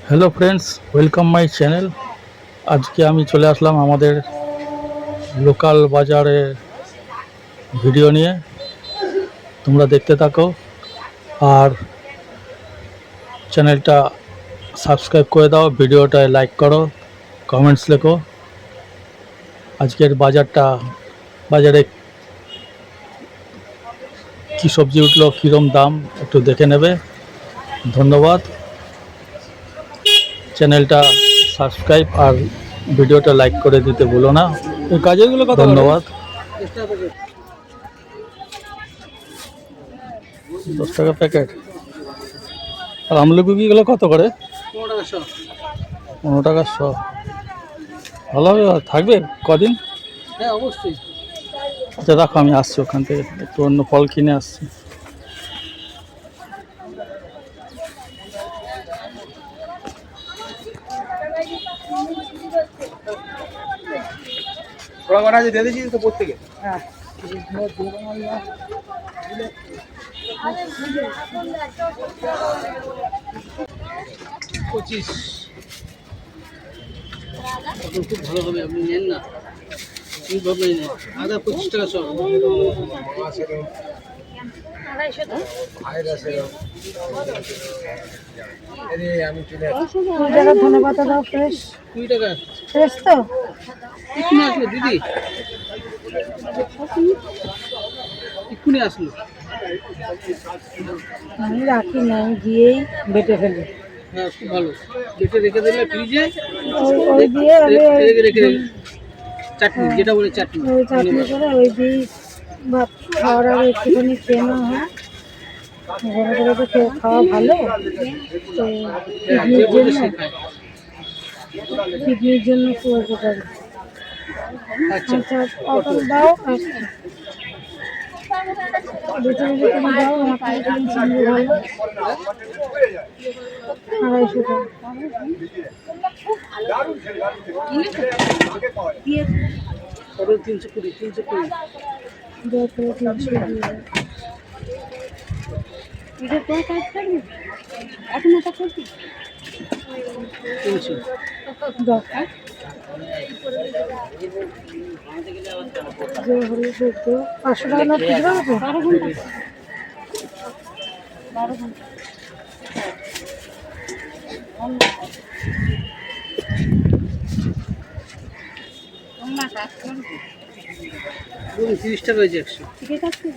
Hello friends, welcome my channel. আজকে আমি চলে আসলাম আমাদের লোকাল বাজারে ভিডিও নিয়ে। তোমরা দেখতে থাকো আর চ্যানেলটা সাবস্ক্রাইব করে দাও, ভিডিওটায় লাইক করো, কমেন্টস লেখো। আজকের বাজারে কি সবজি উঠলো, কীরকম দাম একটু দেখে নেবে। ধন্যবাদ। চ্যানেলটা সাবস্ক্রাইব আর ভিডিওটা লাইক করে দিতে ভুলো না। এই গাজরগুলো কত করে? ধন্যবাদ। 10 টাকা প্যাকেট। আর আমলকিগুলো কত করে? 15 টাকা শ। ভালো হবে, থাকবে কদিন? হ্যাঁ অবশ্যই। আচ্ছা রাখো, আমি আসছি ওখান থেকে, একটু অন্য ফল কিনে আসছি। ওরা কটা আছে দিয়ে দিয়েছিস তো প্রত্যেকে? হ্যাঁ। 25 খুব ভালো হবে, আপনি নেন না, কি ভাবলেন নেন। আদা 25 টাকা সব। ধন্যবাদ দাও। ফ্রেশ 20 টাকা ফ্রেশ তো এক্ষুনি আসলো দিদি, এক্ষুনি আসলো। আমি রাখি না, আমি গিয়েই বেটে ফেলি। হ্যাঁ খুব ভালো, বেটে রেখে দিলে ফ্রিজে, ওই দিয়ে আমি রেখে দিলে চাটনি, যেটা বলে চাটনি, ওই চাটনি করে ওই দিয়ে ভাত খাওয়ার আগে একটুখানি খেয়ে নেওয়া হয়। গরম করে তো খাওয়া ভালো, তো কিডনির জন্য খুব উপকারী। আচ্ছা আচ্ছা পটল দাও, আচ্ছা বেটে বেটে তুমি দাও, আমার চিংড়ি ভালো, 250 টাকা। পটল 320, 320। দয়া করে 300 দিয়ে দাও। এটা তোর কাজ থাকবে এখন, এটা করবি 300। দরকার যে হলো দেখতে 500 টাকা নোট খুচরা হবে। 12 ঘন্টা 12 ঘন্টা বলুন 30 টাকা হয়েছে 100। ঠিক আছে।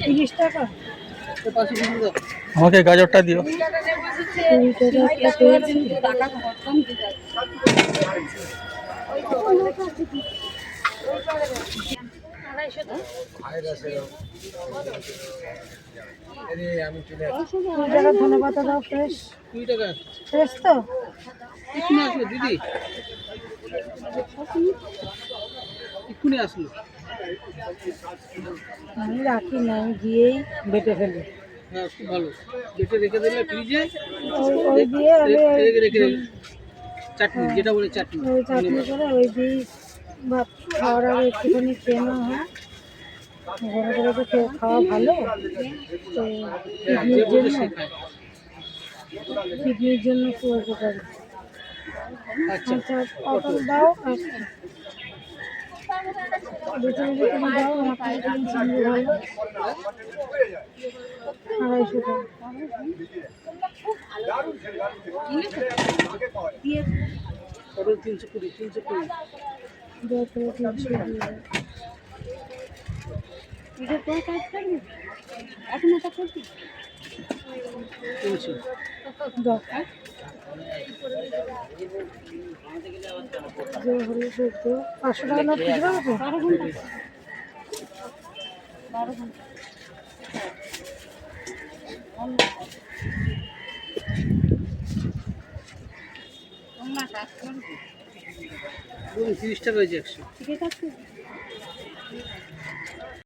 তিরিশ টাকা আমাকে গাজরটা দিও। 20 টাকা একটা পেয়েছি। ধন্যবাদ দাও। ফ্রেশ 20 টাকা ফ্রেশ তো এক্ষুনি আসলো দিদি, এক্ষুনি আসলো। আমি রাখি না, আমি গিয়েই বেটে ফেলি। হ্যাঁ খুব ভালো, বেটে রেখে দিলে ফ্রিজে, ওই দিয়ে আমি রেখে দিলে চাটনি, যেটা বলে চাটনি, ওই চাটনি করে ওই দিয়ে ভাত খাওয়ার আগে একটুখানি খেয়ে নেওয়া হয়। গরম করে তো খাওয়া ভালো, তো কিডনির জন্য খুব উপকারী। আচ্ছা আচ্ছা পটল দাও, আচ্ছা বেটে বেটে তুমি দাও, আমার চিংড়ি ভালো, 250 টাকা। পটল 320, 320। দয়া করে 300 দিয়ে দাও। এটা তোর কাজ থাকবে এখন, এটা করবি 300। দরকার যে হলো দেখতে 500 টাকা নোট খুচরা হবে। 12 ঘন্টা 12 ঘন্টা বলুন 30 টাকা হয়েছে 100। ঠিক আছে।